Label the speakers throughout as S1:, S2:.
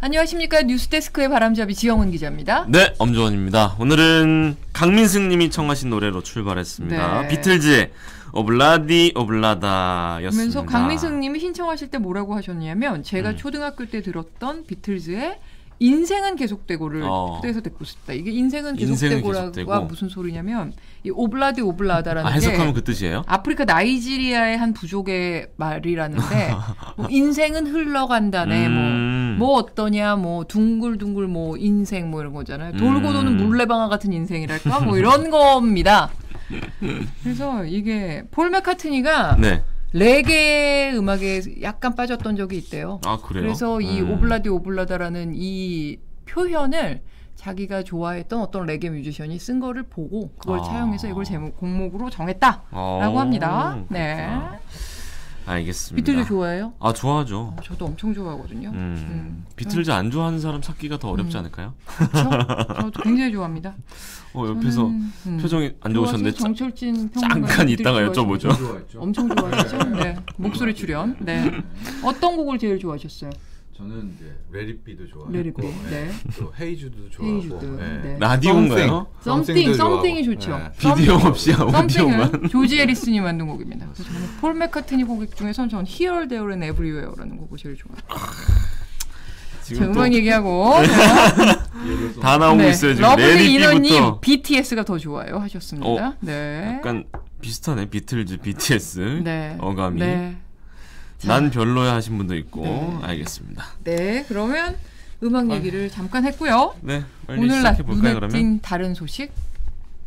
S1: 안녕하십니까. 뉴스데스크의 바람잡이 지영은 기자입니다.
S2: 네, 엄주원입니다. 오늘은 강민승 님이 청하신 노래로 출발했습니다.
S1: 네.
S2: 비틀즈의 오블라디 오블라다였습니다.
S1: 그러면서 강민승 님이 신청하실 때 뭐라고 하셨냐면 제가
S2: 음.
S1: 초등학교 때 들었던 비틀즈의 인생은 계속되고를 그때에서 듣고 싶다. 이게 인생은 계속되고가 무슨 소리냐면 이 오블라디 오블라다라는 게
S2: 해석하면 그 뜻이에요?
S1: 아프리카 나이지리아의 한 부족의 말이라는데 뭐 인생은 흘러간다네 뭐 어떠냐 뭐 둥글둥글 뭐 인생 뭐 이런 거잖아요. 돌고 도는 물레방아 같은 인생이랄까 뭐 이런 겁니다. 그래서 이게 폴 맥카트니가
S2: 네.
S1: 레게 음악에 약간 빠졌던 적이 있대요.
S2: 아, 그래요?
S1: 그래서 이 오블라디 오블라다라는 이 표현을 자기가 좋아했던 어떤 레게 뮤지션이 쓴 거를 보고 그걸 차용해서 이걸 곡목으로 정했다라고 합니다. 네.
S2: 알겠습니다.
S1: 비틀즈 좋아해요?
S2: 아, 좋아하죠.
S1: 저도 엄청 좋아하거든요.
S2: 비틀즈 안 좋아하는 사람 찾기가 더 어렵지 않을까요?
S1: 그렇죠? 저도 굉장히 좋아합니다.
S2: 옆에서 표정이 안 좋으셨네.
S1: 정철진
S2: 잠깐 있다가 여쭤보죠.
S1: 엄청 좋아하시죠? 네. 목소리 출연. 네. 어떤 곡을 제일 좋아하셨어요?
S3: 저는 이제 레리비도 좋아하고,
S1: 레리비. 네.
S3: 또 헤이주드도 좋아하고,
S1: 헤이주드.
S3: 네.
S1: 네.
S2: 라디오인가요?
S1: 썸띵이 좋죠.
S2: 네. 비디오 없이 오디오만.
S1: 썸띵은 조지 해리슨이 만든 곡입니다. 그래서 저는 폴 맥카트니 곡 중에서는 저는 Here, There and Everywhere라는 곡을 제일 좋아해요. 지금 음악 얘기하고
S2: 다 나오고 있어요 지금.
S1: 러블리 인원님
S2: 레리비부터.
S1: BTS가 더 좋아요 하셨습니다. 네.
S2: 약간 비슷하네. 비틀즈, BTS
S1: 네.
S2: 어감이.
S1: 네.
S2: 난 별로야 하신 분도 있고.
S1: 네.
S2: 알겠습니다.
S1: 네, 그러면 음악 얘기를 잠깐 했고요.
S2: 네, 빨리
S1: 오늘 날
S2: 시작해볼까요
S1: 눈에
S2: 그러면?
S1: 띈 다른 소식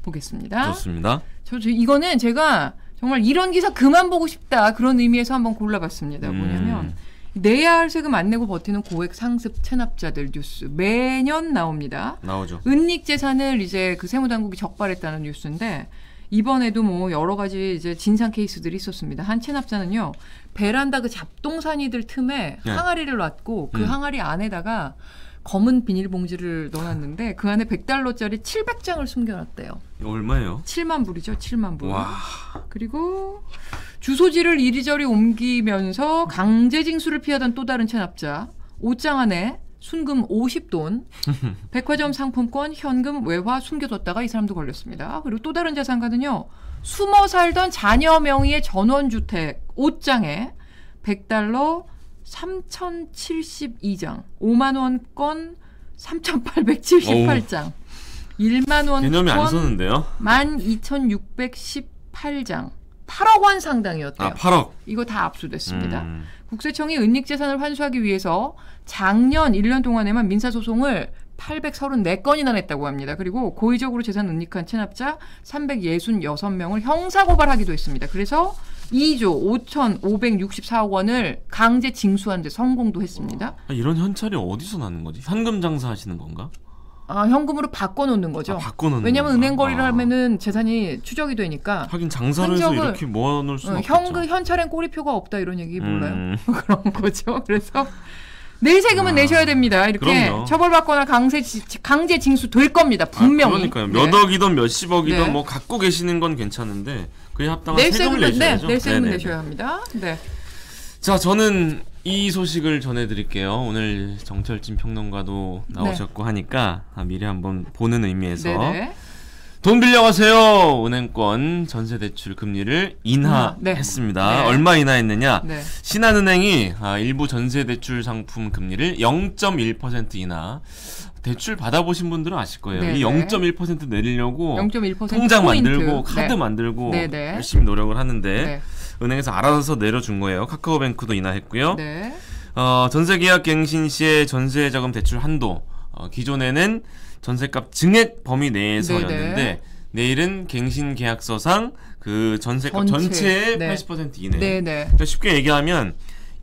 S1: 보겠습니다.
S2: 좋습니다.
S1: 이거는 제가 정말 이런 기사 그만 보고 싶다 그런 의미에서 한번 골라봤습니다. 뭐냐면 내야 할 세금 안 내고 버티는 고액 상습 체납자들 뉴스 매년 나옵니다.
S2: 나오죠.
S1: 은닉 재산을 이제 그 세무당국이 적발했다는 뉴스인데 이번에도 뭐 여러 가지 이제 진상 케이스들이 있었습니다. 한 체납자는요 베란다 그 잡동사니들 틈에
S2: 네.
S1: 항아리를 놨고 그 항아리 안에다가 검은 비닐봉지를 넣어놨는데 그 안에 $100짜리 700장을 숨겨놨대요.
S2: 이거 얼마예요?
S1: 7만 불이죠. 7만 불.
S2: 와.
S1: 그리고 주소지를 이리저리 옮기면서 강제 징수를 피하던 또 다른 체납자. 옷장 안에 순금 50돈, 백화점 상품권, 현금, 외화 숨겨뒀다가 이 사람도 걸렸습니다. 그리고 또 다른 자산가는요. 숨어 살던 자녀 명의의 전원주택 옷장에 $100 3,072장, 5만 원권 3,878장, 1만 원권
S2: 개념이 안 서는데요?
S1: 12,618장, 8억 원 상당이었대요.
S2: 아, 8억.
S1: 이거 다 압수됐습니다. 국세청이 은닉재산을 환수하기 위해서 작년 1년 동안에만 민사소송을 834건이나 냈다고 합니다. 그리고 고의적으로 재산 은닉한 체납자 366명을 형사고발하기도 했습니다. 그래서 2조 5,564억 원을 강제 징수한 데 성공도 했습니다.
S2: 이런 현찰이 어디서 나는 거지? 현금 장사하시는 건가?
S1: 아, 현금으로 바꿔놓는 거죠.
S2: 바꿔놓는
S1: 왜냐하면
S2: 건가?
S1: 은행 거래를 하면은 재산이 추적이 되니까.
S2: 하긴 장사를 해서 이렇게 모아놓을 수는 없겠죠.
S1: 현찰엔 꼬리표가 없다 이런 얘기 몰라요? 그런 거죠. 그래서 내 세금은 내셔야 됩니다. 이렇게
S2: 그럼요.
S1: 처벌받거나 강제 징수 될 겁니다. 분명히.
S2: 그러니까요. 몇 억이든 몇십억이든
S1: 네.
S2: 뭐 갖고 계시는 건 괜찮은데 그에 합당한
S1: 내
S2: 세금을 내셔야죠.
S1: 내 세금은
S2: 네네네.
S1: 내셔야 합니다. 네.
S2: 자, 저는 이 소식을 전해드릴게요. 오늘 정철진 평론가도 나오셨고 하니까 미리 한번 보는 의미에서
S1: 네네.
S2: 돈 빌려가세요. 은행권 전세대출 금리를 인하했습니다.
S1: 네.
S2: 얼마 인하했느냐?
S1: 네.
S2: 신한은행이 일부 전세대출 상품 금리를 0.1% 인하. 대출 받아보신 분들은 아실 거예요.
S1: 네네.
S2: 이 0.1% 내리려고
S1: 0.1%
S2: 통장
S1: 포인트.
S2: 만들고 카드
S1: 네.
S2: 만들고
S1: 네네.
S2: 열심히 노력을 하는데
S1: 네.
S2: 은행에서 알아서 내려준 거예요. 카카오뱅크도 인하했고요.
S1: 네.
S2: 전세계약 갱신 시의 전세자금 대출 한도 기존에는 전세값 증액 범위 내에서였는데
S1: 네네.
S2: 내일은 갱신 계약서상 그 전세값 전체의
S1: 네.
S2: 80% 이내.
S1: 네네.
S2: 그러니까 쉽게 얘기하면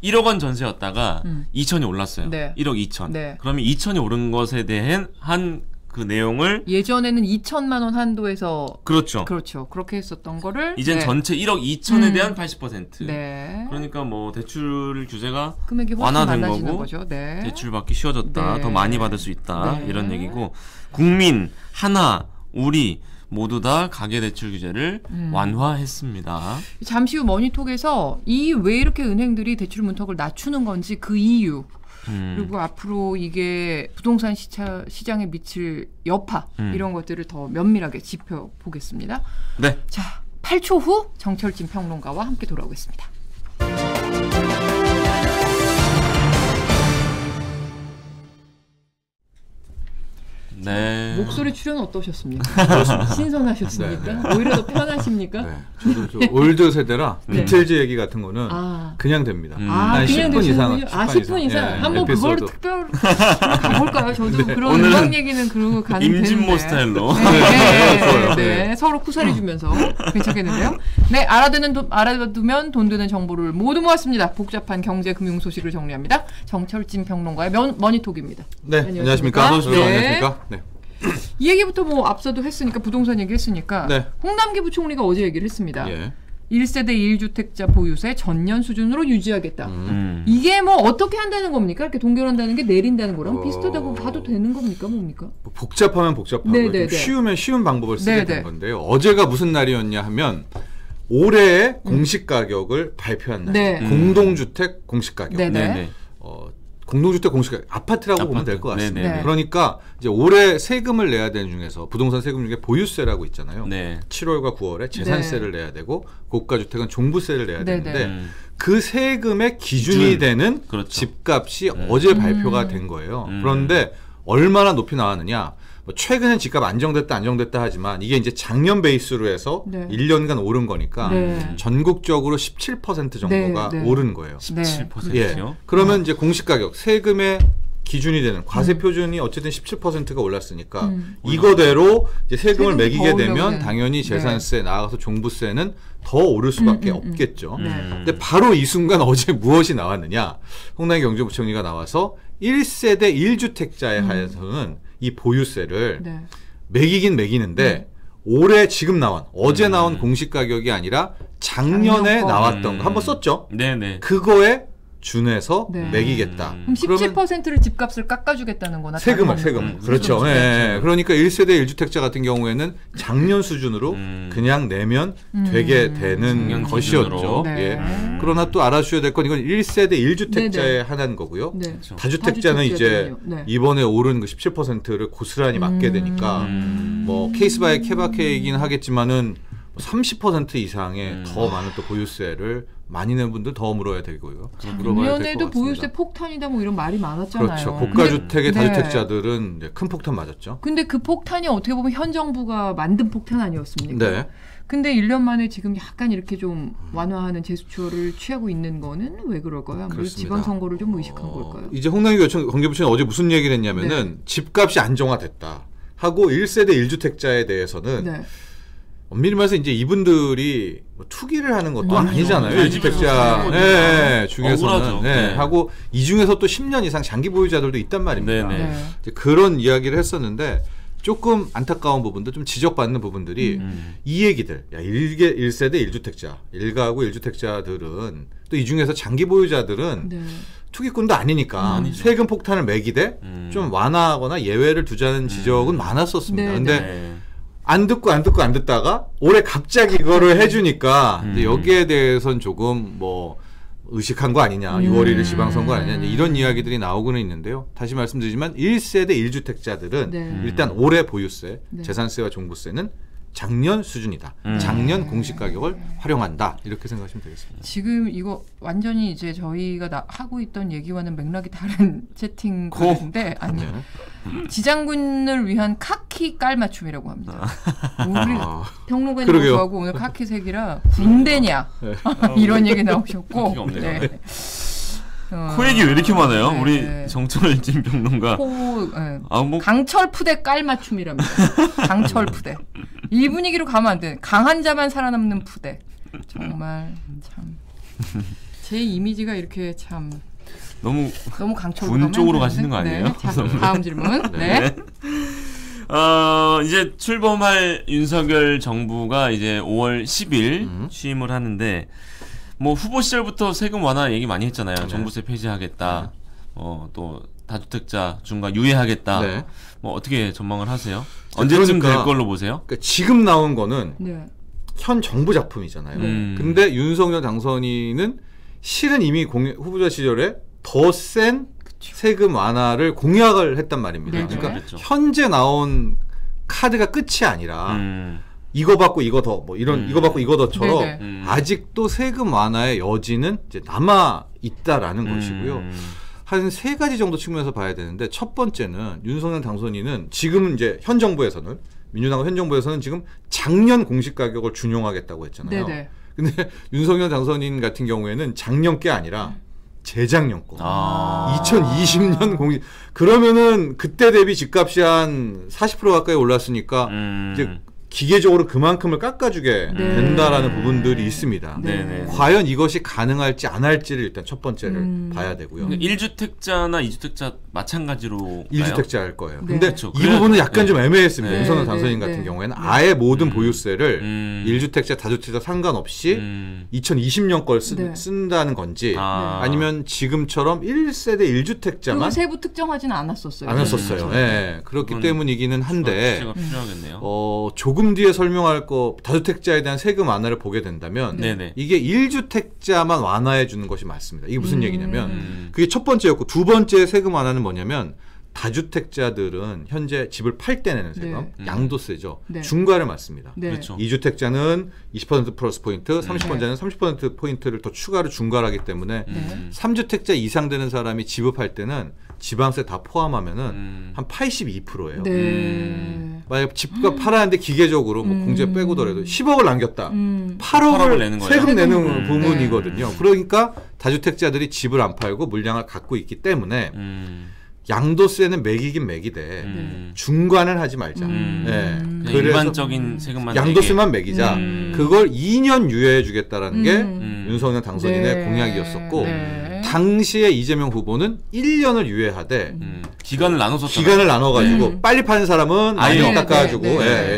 S2: 1억 원 전세였다가 2천이 올랐어요.
S1: 네.
S2: 1억 2천.
S1: 네.
S2: 그러면 2천이 오른 것에 대한 한 그 내용을
S1: 예전에는 2천만 원 한도에서
S2: 그렇죠.
S1: 그렇게 했었던 거를
S2: 이젠
S1: 네.
S2: 전체 1억 2천에 대한 80%.
S1: 네.
S2: 그러니까 뭐 대출 규제가
S1: 금액이 훨씬
S2: 완화된
S1: 많아지는
S2: 거고
S1: 거죠. 네.
S2: 대출 받기 쉬워졌다.
S1: 네.
S2: 더 많이 받을 수 있다.
S1: 네.
S2: 이런 얘기고 국민, 하나, 우리 모두 다 가계대출 규제를 완화했습니다.
S1: 잠시 후 머니톡에서 왜 이렇게 은행들이 대출 문턱을 낮추는 건지 그 이유 그리고 앞으로 이게 부동산 시장에 미칠 여파 이런 것들을 더 면밀하게 짚어보겠습니다.
S2: 네.
S1: 자, 8초 후 정철진 평론가와 함께 돌아오겠습니다.
S2: 네.
S1: 목소리 출연 어떠셨습니까? 신선하셨습니까? 오히려 더 편하십니까?
S3: 네. 저도 저 올드 세대라
S1: 네.
S3: 비틀즈 얘기 같은 거는 그냥 됩니다. 한
S1: 그냥
S3: 10분 이상.
S1: 되시는군요. 10분 이상.
S3: 예,
S1: 한번 그걸
S3: 에피소드.
S1: 특별 가볼까요? 저도 그런
S2: 오늘은
S1: 음악 얘기는 그러고 가는
S2: 임진모 스타일로.
S1: 네. 서로 쿠사리 주면서 괜찮겠는데요? 네, 알아두면 돈 되는 정보를 모두 모았습니다. 복잡한 경제 금융 소식을 정리합니다. 정철진 평론가의 머니톡입니다.
S3: 네, 안녕하십니까?
S1: 네.
S3: 안녕하십니까? 네.
S1: 이 얘기부터 뭐 앞서도 했으니까 부동산 얘기 했으니까
S3: 네.
S1: 홍남기 부총리가 어제 얘기를 했습니다.
S3: 예.
S1: 1세대 1주택자 보유세 전년 수준으로 유지하겠다. 이게 뭐 어떻게 한다는 겁니까? 이렇게 동결한다는 게 내린다는 거랑 비슷하다고 봐도 되는 겁니까? 뭡니까?
S3: 복잡하면 복잡하고 좀 쉬우면 쉬운 방법을 쓰게 된 건데요. 어제가 무슨 날이었냐 하면 올해의 공시가격을 발표한 날. 공동주택 공시가격.
S2: 네네.
S3: 공동주택 공시가격 아파트라고 보면 될 것 같습니다. 그러니까 이제 올해 세금을 내야 되는 중에서 부동산 세금 중에 보유세라고 있잖아요.
S2: 네.
S3: 7월과 9월에 재산세를 내야 되고 고가주택은 종부세를 내야 되는데 그 세금의 기준이 되는
S2: 그렇죠.
S3: 집값이 어제 발표가 된 거예요. 그런데 얼마나 높이 나왔느냐? 뭐 최근엔 집값 안정됐다 하지만 이게 이제 작년 베이스로 해서 1년간 오른 거니까 전국적으로 17% 정도가 오른 거예요.
S2: 17%요?
S3: 예. 그러면 이제 공시가격 세금의 기준이 되는 과세 표준이 어쨌든 17%가 올랐으니까 이거대로 이제 세금을 매기게 되면 당연히 재산세 나아가서 종부세는 더 오를 수밖에 없겠죠. 근데 바로 이 순간 어제 무엇이 나왔느냐? 홍남기 경제부총리가 나와서 1세대 1주택자에 한해서는 이 보유세를 매기긴 매기는데 올해 지금 어제 나온 공시가격이 아니라 작년에 나왔던 거 한번 썼죠?
S2: 네네.
S3: 그거에 준해서 매기겠다.
S1: 그럼 17%를 집값을 깎아주겠다는 거나
S3: 세금을. 그렇죠. 네. 그러니까 1세대 1주택자 같은 경우에는 작년 수준으로 그냥 내면 되게 되는 것이었죠. 예. 그러나 또 알아주셔야 될 건 이건 1세대 1주택자에 한한 거고요. 다주택자는 이제 이번에 오른 그 17%를 고스란히 맞게 되니까 뭐 케이스 바이 케바케이긴 하겠지만은 30% 이상의 더 많은 또 보유세를 많이 낸 분들 더 물어야 되고요.
S1: 작년에도 보유세 폭탄이다 뭐 이런 말이 많았잖아요.
S3: 그렇죠. 고가주택의 다주택자들은 이제 큰 폭탄 맞았죠.
S1: 근데 그 폭탄이 어떻게 보면 현 정부가 만든 폭탄 아니었습니까?
S3: 네.
S1: 근데 1년 만에 지금 약간 이렇게 좀 완화하는 제스처를 취하고 있는 거는 왜 그럴까요? 지방선거를 좀 의식한 걸까요?
S3: 이제 홍남기 경제부총리 어제 무슨 얘기를 했냐면은 집값이 안정화됐다 하고 1세대 1주택자에 대해서는 엄밀히 말해서 이제 이분들이 뭐 투기를 하는 것도 아니잖아요. 1주택자 중에서는 하고 이 중에서 또 10년 이상 장기 보유자들도 있단 말입니다. 그런 이야기를 했었는데 조금 안타까운 부분들, 좀 지적받는 부분들이 이 얘기들. 야, 1세대 1주택자, 1가구 1주택자들은 또 이 중에서 장기 보유자들은 투기꾼도 아니니까 세금 폭탄을 매기되 좀 완화하거나 예외를 두자는 지적은 많았었습니다. 근데 안 듣다가 올해 갑자기 이거를 해주니까 여기에 대해서는 조금 뭐 의식한 거 아니냐, 6월 1일 지방선거 아니냐 이런 이야기들이 나오고는 있는데요. 다시 말씀드리지만 1세대 1주택자들은 일단 올해 보유세, 재산세와 종부세는 작년 수준이다. 작년 공시가격을 활용한다. 이렇게 생각하시면 되겠습니다.
S1: 지금 이거 완전히 이제 저희가 하고 있던 얘기와는 맥락이 다른 채팅인데 아니요. 지장군을 위한 카키 깔맞춤이라고 합니다. 우리 평론가님 좋아하고 오늘 카키색이라 군대냐 이런 얘기 나오셨고
S2: 코 얘기 왜 이렇게 많아요? 우리 정철진 평론가.
S1: 강철 푸대 깔맞춤이랍니다. 강철 푸대. 이 분위기로 가면 안 돼. 강한 자만 살아남는 푸대. 정말 참. 제 이미지가 이렇게 참
S2: 너무
S1: 강철
S2: 군 쪽으로 가시는 거 아니에요?
S1: 자, 다음 질문.
S2: 이제 출범할 윤석열 정부가 이제 5월 10일 취임을 하는데 뭐 후보 시절부터 세금 완화 얘기 많이 했잖아요. 종부세 폐지하겠다. 또 다주택자 중과 유예하겠다. 뭐 어떻게 전망을 하세요? 언제쯤 될 걸로 보세요?
S3: 그러니까 지금 나온 거는 현 정부 작품이잖아요. 근데 윤석열 당선인은 실은 이미 후보자 시절에 더 센 세금 완화를 공약을 했단 말입니다.
S1: 네.
S3: 그러니까
S2: 그렇죠.
S3: 현재 나온 카드가 끝이 아니라 이거 받고 이거 더 뭐 이런 이거 받고 이거 더처럼 아직도 세금 완화의 여지는 이제 남아 있다라는 것이고요. 한 세 가지 정도 측면에서 봐야 되는데 첫 번째는 윤석열 당선인은 지금 이제 현 정부에서는 민주당과 현 정부에서는 지금 작년 공시 가격을 준용하겠다고 했잖아요.
S1: 네네.
S3: 근데 윤석열 당선인 같은 경우에는 작년 게 아니라 재작년 거. 2020년 공시. 그러면은 그때 대비 집값이 한 40% 가까이 올랐으니까 이제 기계적으로 그만큼을 깎아주게 된다라는 부분들이 있습니다.
S1: 네.
S3: 과연 이것이 가능할지 안 할지를 일단 첫 번째를 봐야 되고요.
S2: 1주택자나 2주택자 마찬가지로
S3: 1주택자 할 거예요.
S1: 네.
S3: 근데
S2: 그렇죠.
S3: 이 부분은 약간 좀 애매했습니다.
S2: 네.
S3: 윤석열 당선인 같은 경우에는 아예 모든 보유세를 1주택자, 다주택자 상관없이 2020년 걸 쓴다는 건지 아니면 지금처럼 1세대 1주택자만
S1: 그리고 세부 특정하지는 않았었어요.
S3: 안 했었어요. 네. 그렇기 때문이기는 한데
S2: 필요하겠네요.
S3: 조금 뒤에 설명할 거 다주택자에 대한 세금 완화를 보게 된다면 이게 1주택자만 완화해 주는 것이 맞습니다. 이게 무슨 얘기냐면 그게 첫 번째였고 두 번째 세금 완화는 뭐냐면 다주택자들은 현재 집을 팔 때 내는 세금 양도세죠. 중과를 맞습니다.
S2: 그렇죠.
S3: 2주택자는 20% 플러스 포인트, 30번자는 30% 포인트를 더 추가로 중과를 하기 때문에 3주택자 이상 되는 사람이 집을 팔 때는 지방세 다 포함하면은 한 82%예요. 만약 집값 팔았는데 기계적으로 뭐 공제 빼고더라도 10억을 남겼다. 8억을
S2: 내는 거예요?
S3: 세금 내는 부분이거든요. 그러니까 다주택자들이 집을 안 팔고 물량을 갖고 있기 때문에 양도세는 매기긴 매기되 중과는 하지 말자. 네. 그래서
S2: 일반적인 세금만
S3: 양도세만 매기자. 그걸 2년 유예해 주겠다라는 게 윤석열 당선인의 공약이었었고 당시에 이재명 후보는 1년을 유예하되
S2: 기간을 나눠서
S3: 기간을 나눠가지고 빨리 파는 사람은 많이 깎아주고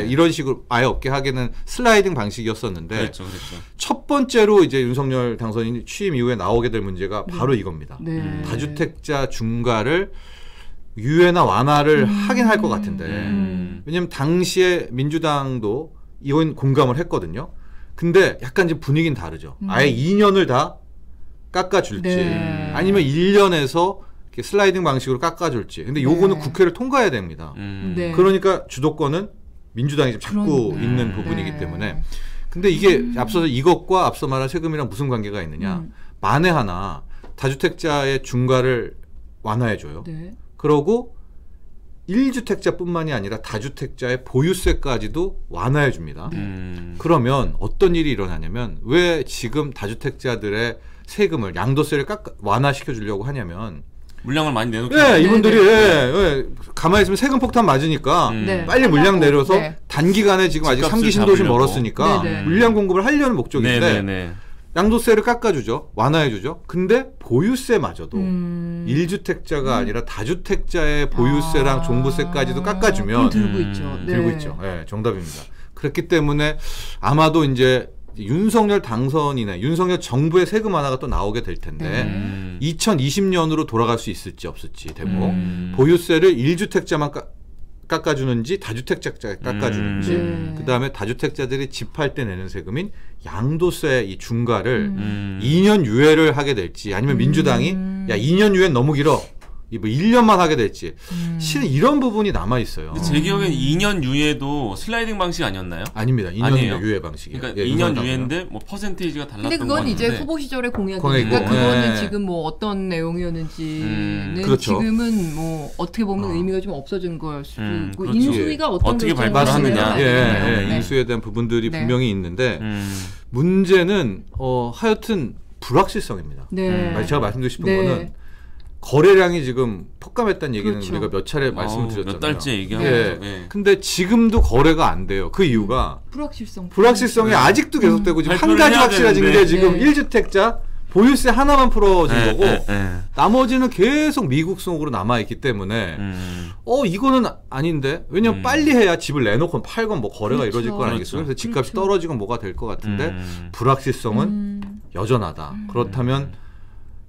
S3: 이런 식으로 아예 없게 하기는 슬라이딩 방식이었었는데
S2: 그렇죠.
S3: 첫 번째로 이제 윤석열 당선인이 취임 이후에 나오게 될 문제가 바로 이겁니다. 다주택자 중과를 유예나 완화를 하긴 할 것 같은데 왜냐면 당시에 민주당도 이건 공감을 했거든요. 근데 약간 지금 분위기는 다르죠. 아예 2년을 다 깎아줄지 아니면 1년에서 이렇게 슬라이딩 방식으로 깎아줄지. 근데 요거는 국회를 통과해야 됩니다. 그러니까 주도권은 민주당이 지금 잡고 있는 부분이기 때문에. 근데 이게 앞서서 이것과 앞서 말한 세금이랑 무슨 관계가 있느냐. 만에 하나 다주택자의 중과를 완화해줘요. 그러고 1주택자뿐만이 아니라 다주택자의 보유세까지도 완화해 줍니다. 그러면 어떤 일이 일어나냐면 왜 지금 다주택자들의 세금을 양도세를 완화시켜 주려고 하냐면
S2: 물량을 많이 내놓고
S3: 이분들이 가만히 있으면 세금 폭탄 맞으니까 빨리 물량 내려서 단기간에 지금 아직 3기 신도시 멀었으니까 물량 공급을 하려는 목적인데 양도세를 깎아주죠. 완화해주죠. 근데 보유세마저도 1주택자가 아니라 다주택자의 보유세랑 종부세까지도 깎아주면
S1: 들고 있죠.
S3: 들고 있죠. 네, 정답입니다. 그렇기 때문에 아마도 이제 윤석열 당선인의 윤석열 정부의 세금 완화가 또 나오게 될 텐데 2020년으로 돌아갈 수 있을지 없을지 되고 보유세를 1주택자만 깎아주는지 다주택자에 깎아주는지 그다음에 다주택자들이 집 팔 때 내는 세금인 양도세 이 중과를 2년 유예를 하게 될지 아니면 민주당이 야 2년 유예는 너무 길어 뭐 1년만 하게 될지 실은 이런 부분이 남아 있어요.
S2: 제 기억엔 2년 유예도 슬라이딩 방식 아니었나요?
S3: 아닙니다. 2년 유예 방식이에요.
S2: 그러니까 2년 유예인데 뭐 퍼센테이지가 달랐던
S1: 근데 그건 이제 후보 시절의 공약이니까 그거는 지금 뭐 어떤 내용이었는지는 지금은 뭐 어떻게 보면 의미가 좀 없어진 걸 수도 있고 인수위가
S2: 어떻게 발표를 하느냐
S3: 인수에 대한 부분들이 분명히 있는데 문제는 하여튼 불확실성입니다. 제가 말씀드리고 싶은 거는 거래량이 지금 폭감했다는 얘기는 우리가 몇 차례 말씀을 드렸잖아요.
S2: 몇 달째 얘기하고 있죠.
S3: 근데 지금도 거래가 안 돼요. 그 이유가 불확실성이 아직도 계속되고 지금 한 가지 확실해진 게 지금 1주택자 보유세 하나만 풀어진 거고 나머지는 계속 미국 속으로 남아있기 때문에 이거는 아닌데 왜냐면 빨리 해야 집을 내놓건 팔건 뭐 거래가 이루어질 건 아니겠어요. 그래서 집값이 떨어지건 뭐가 될 것 같은데 불확실성은 여전하다. 그렇다면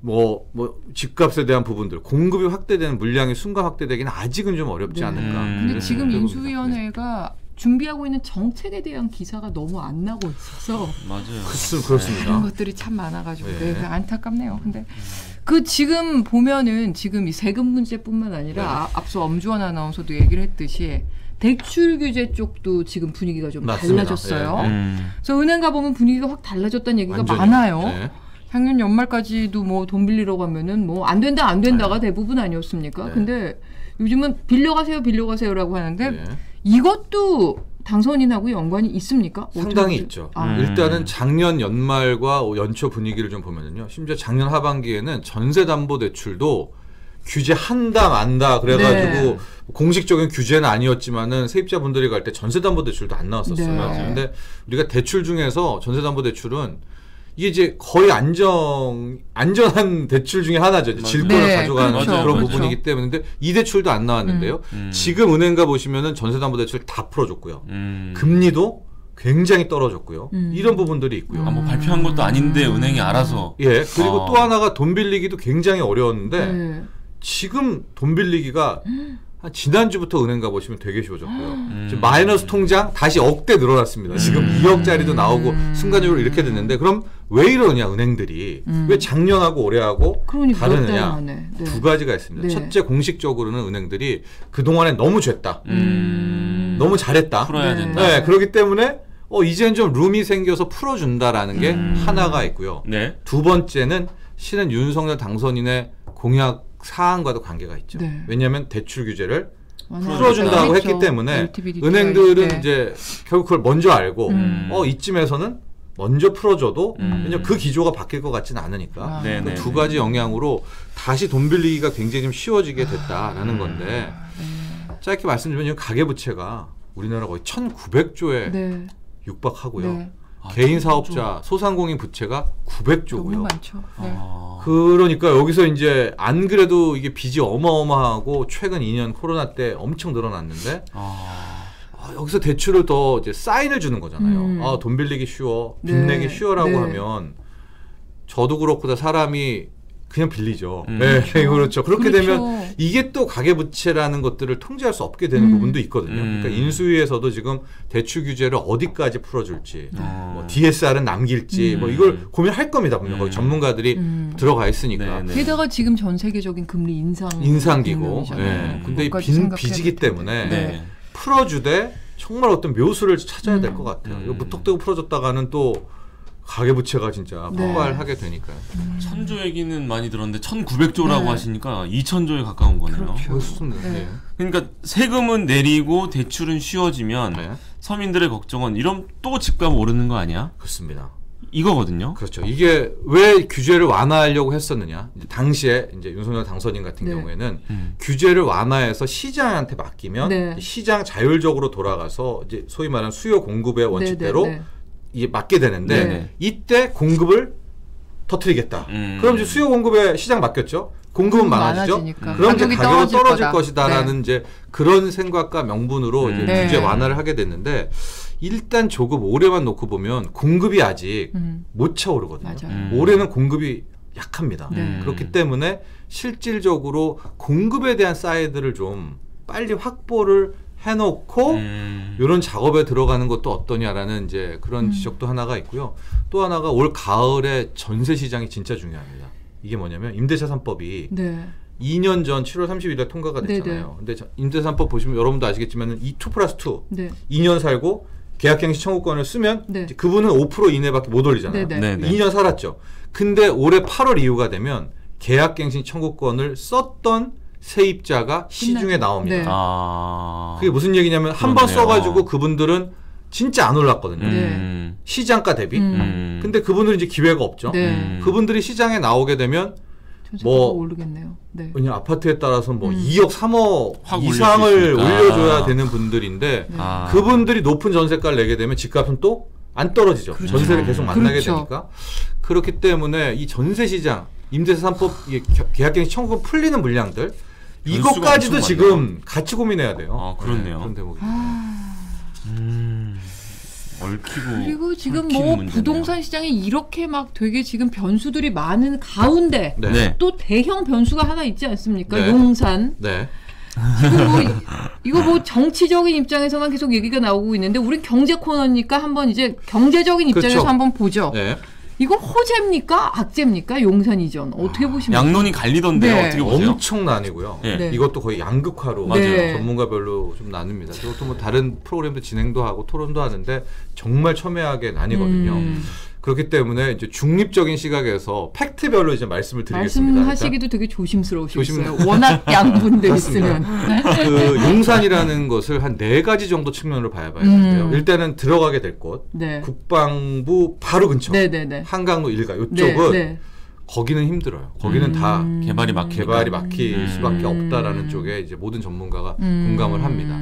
S3: 뭐 집값에 대한 부분들 공급이 확대되는 물량이 순간 확대되기는 아직은 좀 어렵지 않을까.
S1: 근데 지금 인수위원회가 준비하고 있는 정책에 대한 기사가 너무 안 나고 있어서
S2: 맞아요.
S3: 그렇습니다.
S1: 그런 것들이 참 많아가지고 안타깝네요. 근데 그 지금 보면은 지금 이 세금 문제뿐만 아니라 앞서 엄주원 아나운서도 얘기를 했듯이 대출 규제 쪽도 지금 분위기가 좀
S3: 맞습니다.
S1: 달라졌어요.
S3: 예.
S1: 그래서 은행 가보면 분위기가 확 달라졌다는 얘기가
S3: 완전히.
S1: 많아요.
S3: 네.
S1: 작년 연말까지도 뭐 돈 빌리러 가면은 뭐 안 된다가 대부분 아니었습니까?
S3: 네.
S1: 근데 요즘은 빌려가세요라고 하는데
S3: 네.
S1: 이것도 당선인하고 연관이 있습니까?
S3: 상당히
S1: 어떻게
S3: 있죠.
S1: 아.
S3: 일단은 작년 연말과 연초 분위기를 좀 보면요. 심지어 작년 하반기에는 전세담보대출도 규제 한다 만다 그래가지고
S1: 네.
S3: 공식적인 규제는 아니었지만은 세입자분들이 갈 때 전세담보대출도 안 나왔었어요.
S1: 네.
S3: 근데 우리가 대출 중에서 전세담보대출은 이게 이제 거의 안전한 대출 중에 하나죠. 이제 질권을
S1: 네,
S3: 가져가는
S1: 그렇죠.
S3: 그런
S1: 그렇죠.
S3: 부분이기 때문에. 근데 이 대출도 안 나왔는데요. 지금 은행 가 보시면은 전세담보대출 다 풀어줬고요. 금리도 굉장히 떨어졌고요. 이런 부분들이 있고요.
S2: 뭐 발표한 것도 아닌데 은행이 알아서.
S3: 예. 그리고 또 하나가 돈 빌리기도 굉장히 어려웠는데
S1: 네.
S3: 지금 돈 빌리기가 한 지난주부터 은행 가보시면 되게 쉬워졌고요. 지금 마이너스 통장 다시 억대 늘어났습니다. 지금 2억짜리도 나오고 순간적으로 이렇게 됐는데 그럼 왜 이러냐 은행들이 왜 작년하고 올해하고
S1: 그러니까
S3: 다르느냐
S1: 네.
S3: 두 가지가 있습니다.
S1: 네.
S3: 첫째 공식적으로는 은행들이 그동안에 너무 jes다. 너무 잘했다.
S2: 풀어야
S1: 네.
S2: 된다.
S3: 네, 그렇기 때문에 이제는 좀 룸이 생겨서 풀어준다라는 게 하나가 있고요.
S2: 네.
S3: 두 번째는 실은 윤석열 당선인의 공약 사안과도 관계가 있죠.
S1: 네.
S3: 왜냐하면 대출 규제를
S1: 완화하겠다.
S3: 풀어준다고
S1: 그렇죠.
S3: 했기 때문에
S1: LTV,
S3: 은행들은
S1: 네.
S3: 이제 결국 그걸 먼저 알고 이쯤에서는 먼저 풀어줘도 왜냐면 그 기조가 바뀔 것 같지는 않으니까
S2: 네, 네,
S3: 두
S2: 네.
S3: 가지 영향으로 다시 돈 빌리기가 굉장히 좀 쉬워지게 됐다라는 건데 짧게 말씀드리면 가계부채가 우리나라 거의 1,900조에
S1: 네.
S3: 육박하고요.
S1: 네.
S3: 개인 사업자 소상공인 부채가
S1: 너무
S3: 900조고요.
S1: 많죠. 네.
S3: 그러니까 여기서 이제 안 그래도 이게 빚이 어마어마하고 최근 2년 코로나 때 엄청 늘어났는데 여기서 대출을 더 이제 사인을 주는 거잖아요. 돈 빌리기 쉬워, 빚
S1: 네.
S3: 내기 쉬워라고
S1: 네.
S3: 하면 저도 그렇고 다 사람이 그냥 빌리죠.
S2: 네,
S3: 그렇죠. 그렇게
S1: 그렇죠.
S3: 되면 이게 또 가계부채라는 것들을 통제할 수 없게 되는 부분도 있거든요. 그러니까 인수위에서도 지금 대출 규제를 어디까지 풀어줄지, 뭐 DSR은 남길지, 뭐 이걸 고민할 겁니다. 분명 거기 전문가들이 들어가 있으니까.
S2: 네, 네.
S1: 게다가 지금 전 세계적인 금리
S3: 인상기고.
S1: 국면이잖아요.
S3: 근데
S1: 그것까지
S3: 빚,
S1: 생각해야
S3: 빚이기
S1: 될 텐데.
S3: 때문에
S2: 네.
S3: 풀어주되 정말 어떤 묘수를 찾아야 될 것 같아요. 이거 무턱대고 풀어줬다가는 또 가계부채가 진짜
S1: 네.
S3: 폭발하게 되니까요.
S2: 1,000조 얘기는 많이 들었는데 1,900조라고
S1: 네.
S2: 하시니까 2,000조에 가까운 거네요.
S3: 그렇습니다.
S1: 네.
S2: 그러니까 세금은 내리고 대출은 쉬워지면
S3: 네.
S2: 서민들의 걱정은 이런 또 집값 오르는 거 아니야?
S3: 그렇습니다.
S2: 이거거든요.
S3: 그렇죠. 이게 왜 규제를 완화하려고 했었느냐? 이제 당시에 이제 윤석열 당선인 같은
S1: 네.
S3: 경우에는 규제를 완화해서 시장한테 맡기면
S1: 네.
S3: 시장 자율적으로 돌아가서 이제 소위 말하는 수요 공급의 원칙대로
S1: 네.
S3: 이게 맞게 되는데
S2: 네.
S3: 이때 공급을 터뜨리겠다. 그럼 이제 수요 공급에 시장 맡겼죠. 공급은 많아지죠.
S1: 많아지니까.
S3: 그럼 이제
S1: 가격이
S3: 가격은 떨어질
S1: 거다.
S3: 것이다라는 이제 그런 생각과 명분으로 이제
S1: 네.
S3: 규제 완화를 하게 됐는데 일단 조금 올해만 놓고 보면 공급이 아직 못 차오르거든요.
S1: 맞아요.
S3: 올해는 공급이 약합니다.
S1: 네.
S3: 그렇기 때문에 실질적으로 공급에 대한 사이드를 좀 빨리 확보를 해놓고 이런 작업에 들어가는 것도 어떠냐라는 이제 그런 지적도 하나가 있고요. 또 하나가 올 가을에 전세 시장이 진짜 중요합니다. 이게 뭐냐면 임대차 3법이
S1: 네.
S3: 2년 전 7월 30일에 통과가 됐잖아요. 근데 임대차 3법 보시면 여러분도 아시겠지만 2+2
S1: 네.
S3: 2년 살고 계약갱신 청구권을 쓰면
S1: 네.
S3: 이제 그분은 5% 이내밖에 못 올리잖아요.
S1: 네,
S2: 네. 네.
S3: 2년 살았죠. 근데 올해 8월 이후가 되면 계약갱신 청구권을 썼던 세입자가 시중에
S1: 끝나죠.
S3: 나옵니다.
S1: 네.
S3: 그게 무슨 얘기냐면 한 번
S2: 그렇네요.
S3: 써가지고 그분들은 진짜 안 올랐거든요.
S1: 네.
S3: 시장가 대비. 근데 그분들은 이제 기회가 없죠.
S1: 네.
S3: 그분들이 시장에 나오게 되면
S1: 전세가가
S3: 뭐
S1: 오르겠네요. 네.
S3: 그냥 아파트에 따라서 뭐 2억, 3억
S2: 확 올릴 수
S3: 이상을
S2: 있으니까.
S3: 올려줘야 되는 분들인데
S2: 아.
S3: 그분들이 높은 전세가를 내게 되면 집값은 또 안 떨어지죠.
S1: 그렇죠.
S3: 전세를 계속 만나게
S1: 그렇죠.
S3: 되니까. 그렇기 때문에 이 전세 시장, 임대차 3법 계약갱신 청구권 풀리는 물량들 이것까지도
S2: 엄청
S3: 지금 같이 고민해야 돼요.
S2: 아, 그렇네요.
S3: 그런 대목이.
S2: 얽히고
S1: 그리고 지금
S2: 얽히는
S1: 뭐
S2: 문제네요.
S1: 부동산 시장이 이렇게 막 되게 지금 변수들이 많은 가운데
S3: 네.
S2: 네.
S1: 또 대형 변수가 하나 있지 않습니까?
S3: 네.
S1: 용산.
S3: 네.
S1: 지금 뭐 이거 뭐 정치적인 입장에서만 계속 얘기가 나오고 있는데 우린 경제 코너니까 한번 이제 경제적인 입장에서
S3: 그렇죠.
S1: 한번 보죠.
S3: 네.
S1: 이거 호재입니까? 악재입니까? 용산 이전 어떻게 보십니까?
S2: 양론이 갈리던데요.
S1: 네.
S2: 어떻게 보세요?
S3: 엄청 나뉘고요.
S1: 네.
S3: 이것도 거의 양극화로
S1: 맞아요.
S3: 전문가별로 좀 나뉩니다. 그것도 뭐 다른 프로그램도 진행도 하고 토론도 하는데 정말 첨예하게 나뉘거든요. 그렇기 때문에 이제 중립적인 시각에서 팩트별로 이제 말씀을 드리겠습니다.
S1: 말씀하시기도 되게 조심스러우시겠어요. 워낙 양분돼 있으면.
S3: 그 용산이라는 것을 한 4가지 정도 측면으로 봐야 되는데요. 일단은 들어가게 될 곳,
S1: 네.
S3: 국방부 바로 근처,
S1: 네네네.
S3: 한강로 일가 이쪽은
S1: 네.
S3: 거기는 힘들어요. 거기는 다
S2: 개발이
S3: 막힐 수밖에 없다라는 쪽에 이제 모든 전문가가 공감을 합니다.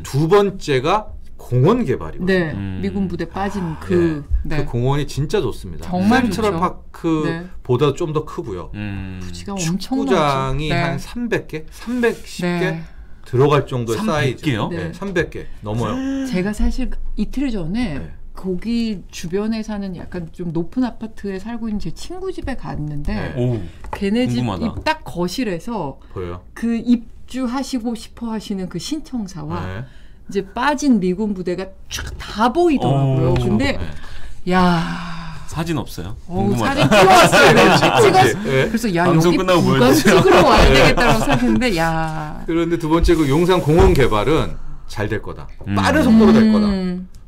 S3: 두 번째가 공원 개발이거든요.
S1: 네. 미군 부대 빠진 그
S3: 공원이 진짜 좋습니다.
S1: 정말
S3: 센트럴 파크보다 좀 더 크고요.
S1: 부지가
S3: 축구장이
S1: 엄청나죠.
S3: 한 300개, 310개 들어갈 정도의
S2: 300개요?
S3: 사이즈.
S1: 네.
S3: 300개 넘어요.
S1: 제가 사실 이틀 전에 거기 주변에 사는 약간 좀 높은 아파트에 살고 있는 제 친구 집에 갔는데
S2: 오,
S1: 걔네 집
S2: 궁금하다.
S1: 딱 거실에서
S3: 보여요?
S1: 그 입주하시고 싶어 하시는 그 신청사와
S3: 네.
S1: 이제 빠진 미군 부대가 쫙 다 보이더라고요.
S2: 오.
S1: 근데
S3: 네.
S1: 야
S2: 사진 없어요?
S1: 사진 찍어왔어요. 찍었어.
S3: 네.
S1: 그래서 야
S2: 방송
S1: 여기
S2: 끝나고
S1: 부관
S2: 보여주세요.
S1: 찍으러 와야 되겠다고 생각했는데 야
S3: 그런데 두 번째 그 용산 공원 개발은 잘 될 거다. 빠른 속도로 될 거다.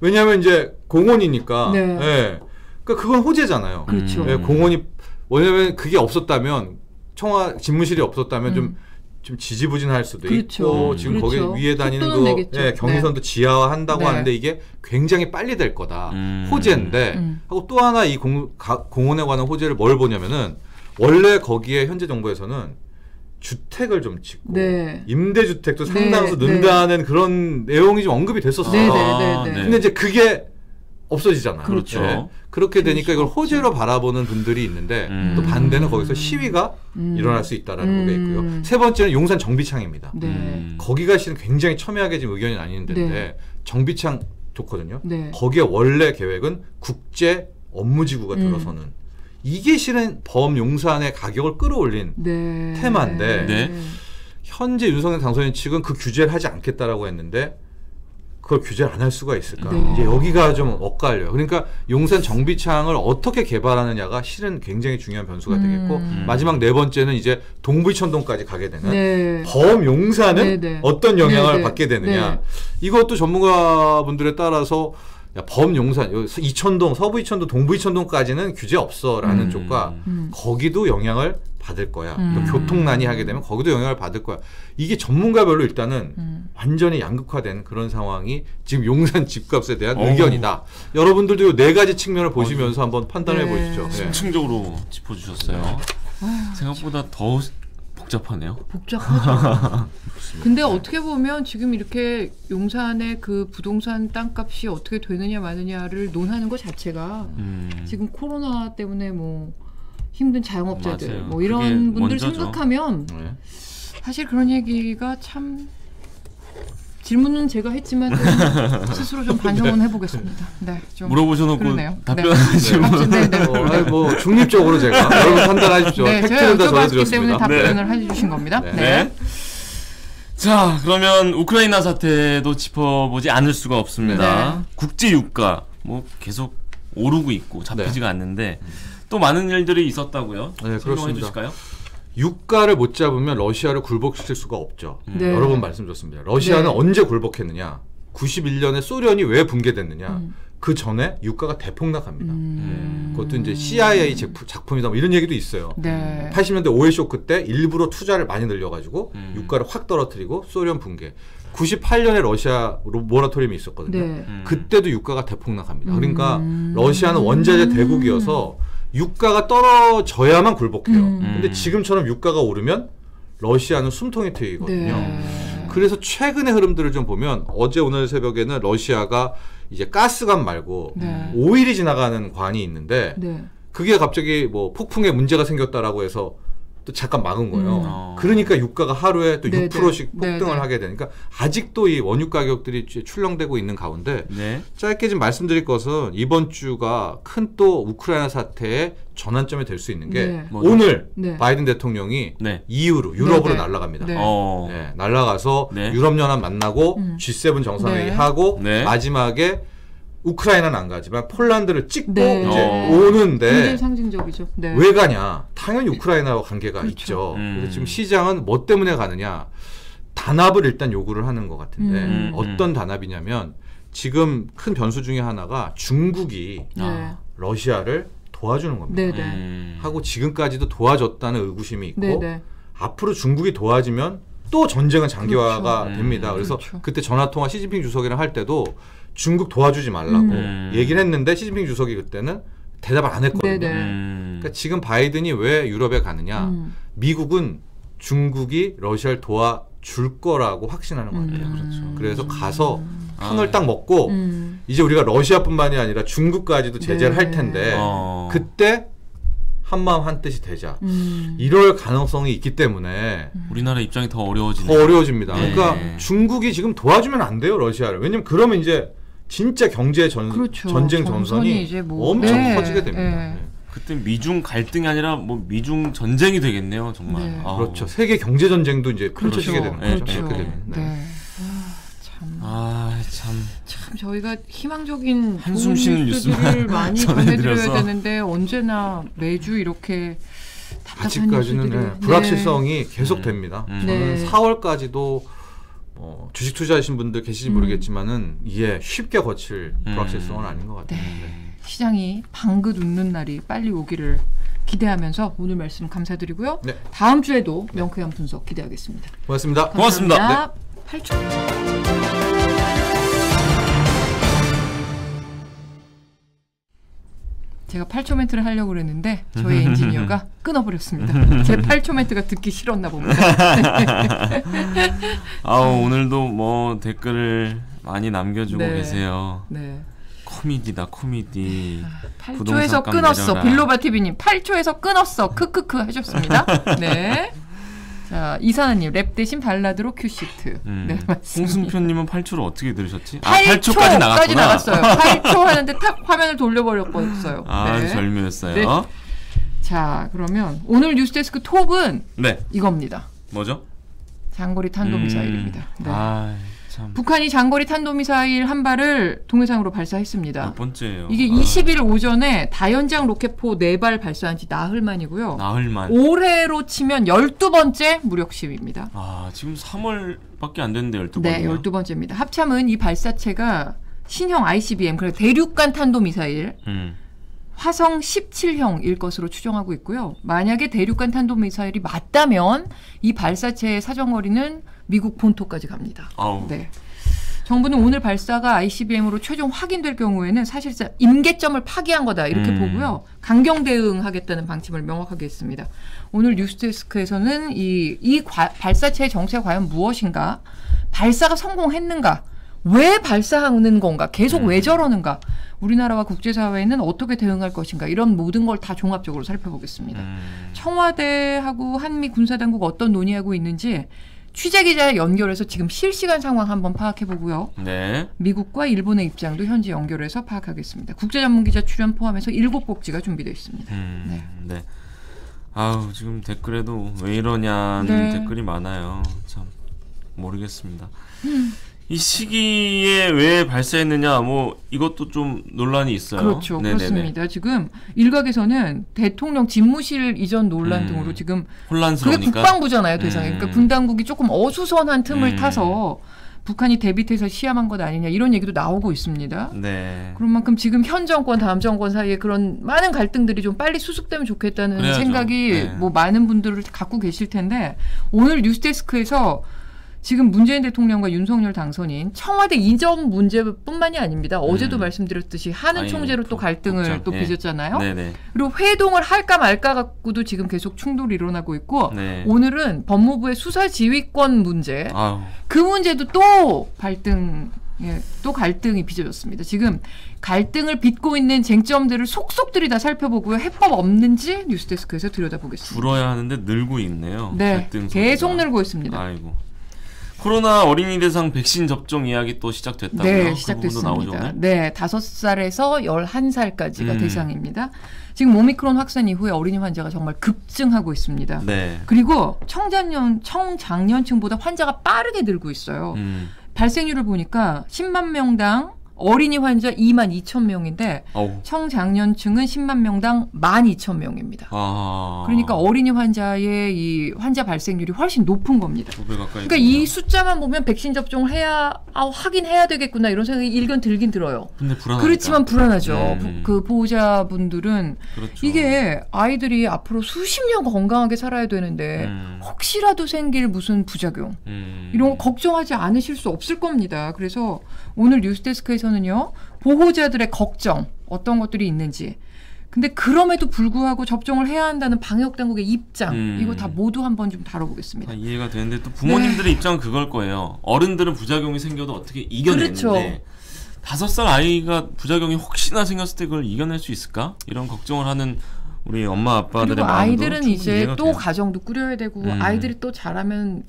S3: 왜냐하면 이제 공원이니까.
S1: 네.
S3: 네. 그러니까 그건 호재잖아요.
S1: 그렇죠.
S3: 네, 공원이 왜냐하면 그게 없었다면 청와 집무실이 없었다면 좀 지지부진할 수도
S1: 그렇죠.
S3: 있고 지금
S1: 그렇죠.
S3: 거기 위에 다니는
S1: 속도는
S3: 거
S1: 내겠죠.
S3: 경의선도 지하화한다고
S1: 네.
S3: 하는데 이게 굉장히 빨리 될 거다. 호재인데 하고 또 하나 이 공원에 관한 호재를 뭘 보냐면은 원래 거기에 현재 정부에서는 주택을 좀 짓고
S1: 네.
S3: 임대주택도 상당수
S1: 네.
S3: 는다는 그런 내용이 좀 언급이 됐었어요.
S1: 네.
S3: 근데 이제 그게 없어지잖아요.
S2: 그렇죠.
S3: 네. 그렇게 되니까 이걸 호재로 바라보는 분들이 있는데 또 반대는 거기서 시위가 일어날 수 있다라는 게 있고요. 세 번째는 용산 정비창입니다.
S1: 네.
S3: 거기가 실은 굉장히 첨예하게 지금 의견이 나뉘는데
S1: 네.
S3: 정비창 좋거든요.
S1: 네.
S3: 거기에 원래 계획은 국제 업무지구가 들어서는 이게 실은 범용산의 가격을 끌어올린
S1: 네.
S3: 테마인데
S2: 네.
S3: 현재 윤석열 당선인 측은 그 규제를 하지 않겠다라고 했는데 그걸 규제를 안 할 수가 있을까?
S1: 네.
S3: 이제 여기가 좀 엇갈려요. 그러니까 용산 정비창을 어떻게 개발하느냐가 실은 굉장히 중요한 변수가 되겠고 마지막 네 번째는 이제 동부이천동까지 가게 되는
S1: 네.
S3: 범용산은
S1: 네.
S3: 어떤 영향을
S1: 네.
S3: 받게 되느냐.
S1: 네.
S3: 이것도 전문가분들에 따라서 야, 범용산, 이천동, 서부 이천동, 동부 이천동까지는 규제 없어라는 쪽과 거기도 영향을 받을 거야. 또 교통난이 하게 되면 거기도 영향을 받을 거야. 이게 전문가별로 일단은 완전히 양극화된 그런 상황이 지금 용산 집값에 대한 의견이다. 여러분들도 이 4가지 측면을 보시면서 한번 판단해 보시죠. 네.
S2: 심층적으로 짚어주셨어요. 생각보다 더 복잡하네요.
S1: 복잡하죠. 근데 어떻게 보면 지금 이렇게 용산의 그 부동산 땅값이 어떻게 되느냐 마느냐를 논하는 것 자체가 지금 코로나 때문에 뭐 힘든 자영업자들
S2: 맞아요.
S1: 뭐 이런 분들
S2: 먼저죠.
S1: 생각하면
S3: 네.
S1: 사실 그런 얘기가 참 질문은 제가 했지만 좀 스스로 좀 반성은 해보겠습니다. 네, 좀
S2: 물어보셔놓고
S1: 그러네요.
S2: 답변하시면
S1: 네.
S3: 뭐 중립적으로 제가 여러분 판단하십시오.
S1: 네, 제가
S3: 팩트는 다
S1: 여쭤봤기 때문에
S3: 전해드렸습니다.
S1: 답변을 해주신 겁니다.
S2: 네.
S1: 네.
S2: 자, 그러면 우크라이나 사태도 짚어보지 않을 수가 없습니다.
S1: 네.
S2: 국제 유가 뭐 계속 오르고 있고 잡히지가 않는데 또 많은 일들이 있었다고요?
S3: 네,
S2: 설명해
S3: 그렇습니다.
S2: 주실까요?
S3: 유가를 못 잡으면 러시아를 굴복시킬 수가 없죠.
S1: 네.
S3: 여러 번 말씀드렸습니다. 러시아는
S1: 네.
S3: 언제 굴복했느냐? 91년에 소련이 왜 붕괴됐느냐? 그 전에 유가가 대폭락합니다. 그것도 이제 CIA 작품이다 뭐 이런 얘기도 있어요.
S1: 네.
S3: 80년대 오일 쇼크 때 일부러 투자를 많이 늘려가지고 유가를 확 떨어뜨리고 소련 붕괴. 98년에 러시아 모라토리움이 있었거든요.
S1: 네.
S3: 그때도 유가가 대폭락합니다. 그러니까 러시아는 원자재 대국이어서 유가가 떨어져야만 굴복해요. 근데 지금처럼 유가가 오르면 러시아는 숨통이 트이거든요.
S1: 네.
S3: 그래서 최근의 흐름들을 좀 보면 어제 오늘 새벽에는 러시아가 이제 가스관 말고
S1: 네.
S3: 오일이 지나가는 관이 있는데
S1: 네.
S3: 그게 갑자기 뭐 폭풍에 문제가 생겼다라고 해서 또 잠깐 막은 거예요. 그러니까 유가가 하루에 또
S1: 네,
S3: 6%씩
S1: 네.
S3: 폭등을
S1: 네.
S3: 하게 되니까 아직도 이 원유 가격들이 출렁대고 있는 가운데
S2: 네.
S3: 짧게 좀 말씀드릴 것은 이번 주가 큰 또 우크라이나 사태의 전환점이 될 수 있는 게
S1: 네.
S3: 오늘
S1: 네.
S3: 바이든 대통령이
S2: 네.
S3: EU로 유럽으로
S1: 네, 네.
S3: 날아갑니다.
S1: 네.
S3: 날아가서
S2: 네.
S3: 유럽연합 만나고 G7 정상회의
S1: 네.
S3: 하고
S2: 네.
S3: 마지막에 우크라이나는 안 가지만 폴란드를 찍고
S1: 네.
S3: 이제 오는데
S1: 굉장히 상징적이죠. 네.
S3: 왜 가냐? 당연히 우크라이나와 관계가
S1: 그렇죠.
S3: 있죠. 그래서 지금 시장은 뭐 때문에 가느냐? 단합을 일단 요구를 하는 것 같은데 어떤 단합이냐면 지금 큰 변수 중에 하나가 중국이
S1: 네.
S3: 러시아를 도와주는 겁니다.
S1: 네네.
S3: 하고 지금까지도 도와줬다는 의구심이 있고
S1: 네네.
S3: 앞으로 중국이 도와주면 또 전쟁은 장기화가
S1: 그렇죠.
S3: 됩니다. 그래서
S1: 그렇죠.
S3: 그때 전화통화 시진핑 주석이랑 할 때도 중국 도와주지 말라고 얘기를 했는데 시진핑 주석이 그때는 대답을 안 했거든요.
S1: 네네.
S3: 그러니까 지금 바이든이 왜 유럽에 가느냐. 미국은 중국이 러시아를 도와줄 거라고 확신하는 것 같아요.
S2: 그렇죠.
S3: 그래서 가서 탕을 딱 먹고 이제 우리가 러시아뿐만이 아니라 중국까지도 제재를
S1: 네.
S3: 할 텐데 그때 한마음 한뜻이 되자. 이럴 가능성이 있기 때문에
S2: 우리나라 입장이 더 어려워지네.
S3: 더 어려워집니다.
S2: 네.
S3: 그러니까 중국이 지금 도와주면 안 돼요, 러시아를. 왜냐면 그러면 이제 진짜 경제
S1: 그렇죠.
S3: 전쟁 전선이
S1: 이제 뭐,
S3: 엄청
S1: 네.
S3: 커지게 됩니다.
S1: 네.
S3: 네.
S2: 그때 미중 갈등이 아니라 뭐 미중 전쟁이 되겠네요, 정말.
S1: 네.
S2: 아우.
S3: 그렇죠. 세계 경제 전쟁도 이제
S1: 그렇죠.
S3: 펼쳐지게 되는 거죠.
S1: 그렇죠.
S3: 그렇게 되면. 네.
S1: 네. 참 저희가 희망적인
S2: 한숨 쉬는
S1: 뉴스들을 많이 전해드려야
S2: 전해드려서.
S1: 되는데 언제나 매주 이렇게 답답한
S3: 아직까지는
S1: 뉴스들이
S3: 네, 불확실성이 계속됩니다. 저는
S1: 네.
S3: 4월까지도 주식 투자하신 분들 계실지 모르겠지만은 이게 쉽게 거칠 불확실성은 아닌 것 같아요. 네.
S1: 시장이 방긋 웃는 날이 빨리 오기를 기대하면서 오늘 말씀 감사드리고요.
S3: 네.
S1: 다음 주에도 명쾌한 분석 기대하겠습니다.
S3: 고맙습니다.
S2: 고맙습니다.
S1: 감사합니다. 8초. 제가 8초 멘트를 하려고 그랬는데 저희 엔지니어가 끊어버렸습니다. 제 8초 멘트가 듣기 싫었나 봅니다.
S2: 아우 오늘도 뭐 댓글을 많이 남겨주고
S1: 네.
S2: 계세요.
S1: 네.
S2: 코미디다 코미디.
S1: 8초에서
S2: 부동산
S1: 끊었어.
S2: 내려라.
S1: 빌로바 TV님 8초에서 끊었어. 크크크 하셨습니다. 네. 자 이사나님 랩 대신 발라드로 큐시트. 네 맞습니다.
S2: 홍순표님은 8초를 어떻게 들으셨지?
S1: 8초까지
S2: 나갔구나.
S1: 나갔어요. 8초 하는데 탁 화면을 돌려버렸어요.
S2: 아
S1: 네.
S2: 절묘했어요.
S1: 네. 자 그러면 오늘 뉴스데스크 톱은
S2: 네.
S1: 이겁니다.
S2: 뭐죠?
S1: 장거리 탄도미사일입니다. 네.
S2: 아 참.
S1: 북한이 장거리 탄도미사일 한 발을 동해상으로 발사했습니다.
S2: 몇 번째예요?
S1: 이게 20일 오전에 다연장 로켓포 4발 발사한 지 나흘 만이고요.
S2: 나흘만.
S1: 올해로 치면 12번째 무력 시위입니다.
S2: 아 지금 3월밖에 안 됐는데 12번.
S1: 네, 12번째입니다. 합참은 이 발사체가 신형 ICBM, 그러니까 대륙간 탄도미사일 화성 17형일 것으로 추정하고 있고요. 만약에 대륙간 탄도미사일이 맞다면 이 발사체의 사정거리는 미국 본토까지 갑니다.
S2: 아우.
S1: 네. 정부는 오늘 발사가 ICBM으로 최종 확인될 경우에는 사실상 임계점을 파기한 거다 이렇게 보고요. 강경 대응하겠다는 방침을 명확하게 했습니다. 오늘 뉴스데스크에서는 이 발사체의 정체가 과연 무엇인가? 발사가 성공했는가? 왜 발사하는 건가? 계속 왜 저러는가? 우리나라와 국제사회는 어떻게 대응할 것인가? 이런 모든 걸 다 종합적으로 살펴보겠습니다. 청와대하고 한미 군사당국 어떤 논의하고 있는지 취재기자 연결해서 지금 실시간 상황 한번 파악해보고요.
S2: 네.
S1: 미국과 일본의 입장도 현지 연결해서 파악하겠습니다. 국제전문기자 출연 포함해서 7곡지가 준비되어 있습니다.
S2: 네. 네. 아우 지금 댓글에도 왜 이러냐는
S1: 네.
S2: 댓글이 많아요. 참 모르겠습니다. 이 시기에 왜 발사했느냐 뭐 이것도 좀 논란이 있어요.
S1: 그렇죠.
S2: 네네네.
S1: 그렇습니다. 지금 일각에서는 대통령 집무실 이전 논란 등으로 지금 그게
S2: 혼란스러우니까.
S1: 국방부잖아요, 대상이. 그러니까 군 당국이 조금 어수선한 틈을 타서 북한이 대비태서 시험한 것 아니냐 이런 얘기도 나오고 있습니다.
S2: 네.
S1: 그런 만큼 지금 현 정권, 다음 정권 사이에 그런 많은 갈등들이 좀 빨리 수습되면 좋겠다는
S2: 그래야죠.
S1: 생각이
S2: 네.
S1: 뭐 많은 분들을 갖고 계실 텐데 오늘 뉴스데스크에서 지금 문재인 대통령과 윤석열 당선인 청와대 이전 문제뿐만이 아닙니다. 어제도 말씀드렸듯이 한은 총재로 또 갈등을
S2: 복잡.
S1: 또
S2: 예.
S1: 빚었잖아요.
S2: 네네.
S1: 그리고 회동을 할까 말까 갖고도 지금 계속 충돌이 일어나고 있고
S2: 네.
S1: 오늘은 법무부의 수사 지휘권 문제
S2: 아우.
S1: 그 문제도 또 또 갈등이 빚어졌습니다. 지금 갈등을 빚고 있는 쟁점들을 속속들이 다 살펴보고요. 해법 없는지 뉴스데스크에서 들여다보겠습니다.
S2: 줄어야 하는데 늘고 있네요.
S1: 네,
S2: 갈등
S1: 계속
S2: 소리가.
S1: 늘고 있습니다.
S2: 아이고. 코로나 어린이 대상 백신 접종 이야기 또 시작됐다고요?
S1: 네,
S2: 그
S1: 시작됐습니다.
S2: 부분도 나오죠, 오늘?
S1: 네, 5살에서 11살까지가 대상입니다. 지금 오미크론 확산 이후에 어린이 환자가 정말 급증하고 있습니다.
S2: 네.
S1: 그리고 청장년층보다 환자가 빠르게 늘고 있어요. 발생률을 보니까 10만 명당 어린이 환자 22,000명인데 청장년층은 10만 명당 12,000명입니다. 그러니까 어린이 환자의 이 환자 발생률이 훨씬 높은 겁니다. 그러니까 이 숫자만 보면 백신 접종을 하긴 해야 되겠구나 이런 생각이 일견 들긴 들어요.
S2: 근데 불안하니까.
S1: 그렇지만 불안하죠. 그 보호자분들은
S2: 그렇죠.
S1: 이게 아이들이 앞으로 수십 년 건강하게 살아야 되는데 혹시라도 생길 무슨 부작용 이런 거 걱정하지 않으실 수 없을 겁니다. 그래서 오늘 뉴스데스크에서는요. 보호자들의 걱정 어떤 것들이 있는지 근데 그럼에도 불구하고 접종을 해야 한다는 방역당국의 입장 이거 다 모두 한번 좀 다뤄보겠습니다.
S2: 이해가 되는데 또 부모님들의 입장은 그걸 거예요. 어른들은 부작용이 생겨도 어떻게 이겨내는데
S1: 그렇죠.
S2: 5살 아이가 부작용이 혹시나 생겼을 때 그걸 이겨낼 수 있을까? 이런 걱정을 하는 우리 엄마 아빠들의
S1: 그리고
S2: 마음도
S1: 아이들은 이제 또
S2: 돼요.
S1: 가정도 꾸려야 되고 아이들이 또 자라면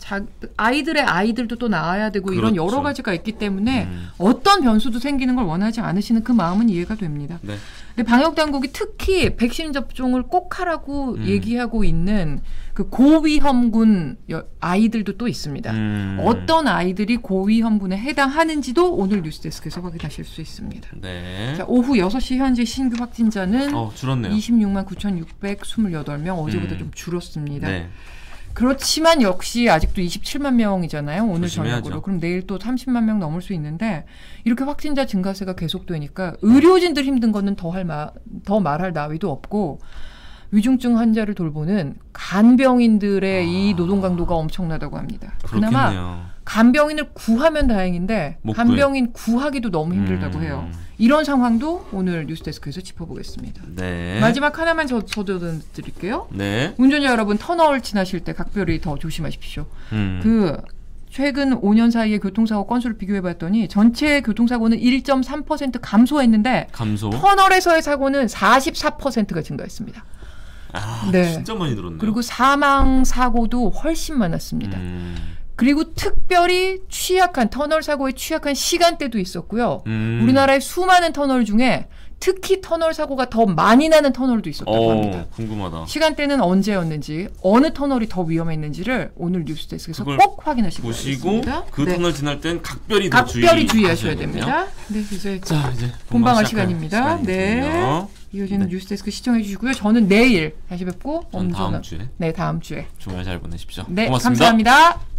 S1: 아이들의 아이들도 또 낳아야 되고 이런
S2: 그렇죠.
S1: 여러 가지가 있기 때문에 어떤 변수도 생기는 걸 원하지 않으시는 그 마음은 이해가 됩니다.
S2: 네.
S1: 근데 방역당국이 특히 백신 접종을 꼭 하라고 얘기하고 있는 그 고위험군 아이들도 또 있습니다. 어떤 아이들이 고위험군에 해당하는지도 오늘 뉴스데스크에서 확인하실 수 있습니다.
S2: 네.
S1: 자, 오후 6시 현재 신규 확진자는
S2: 줄었네요.
S1: 26만 9,628명 어제보다 좀 줄었습니다.
S2: 네.
S1: 그렇지만 역시 아직도 27만 명이잖아요. 오늘
S2: 조심해야죠.
S1: 저녁으로. 그럼 내일 또 30만 명 넘을 수 있는데 이렇게 확진자 증가세가 계속되니까 의료진들 힘든 거는 더 말할 나위도 없고 위중증 환자를 돌보는 간병인들의 이 노동 강도가 엄청나다고 합니다.
S2: 그렇겠네요.
S1: 그나마 간병인을 구하면 다행인데 간병인 구하기도 너무 힘들다고 해요. 이런 상황도 오늘 뉴스데스크에서 짚어보겠습니다.
S2: 네.
S1: 마지막 하나만 드릴게요.
S2: 네.
S1: 운전자 여러분 터널 지나실 때 각별히 더 조심하십시오. 최근 5년 사이의 교통사고 건수를 비교해봤더니 전체 교통사고는 1.3% 감소했는데 터널에서의 사고는 44%가 증가했습니다. 네.
S2: 진짜 많이 늘었네요.
S1: 그리고 사망 사고도 훨씬 많았습니다. 그리고 특별히 터널 사고에 취약한 시간대도 있었고요. 우리나라의 수많은 터널 중에 특히 터널 사고가 더 많이 나는 터널도 있었다고 합니다.
S2: 궁금하다.
S1: 시간대는 언제였는지 어느 터널이 더 위험했는지를 오늘 뉴스데스크에서 꼭 확인하시기 바랍니다.
S2: 그 터널 지날 땐 각별히
S1: 주의하셔야 됩니다. 네, 이제 본방할 시간입니다. 네. 이어지는 뉴스데스크 시청해 주시고요. 저는 내일 다시 뵙고
S2: 다음 주에.
S1: 네, 다음 주에.
S2: 주말 잘 보내십시오.
S1: 네,
S2: 고맙습니다.
S1: 감사합니다.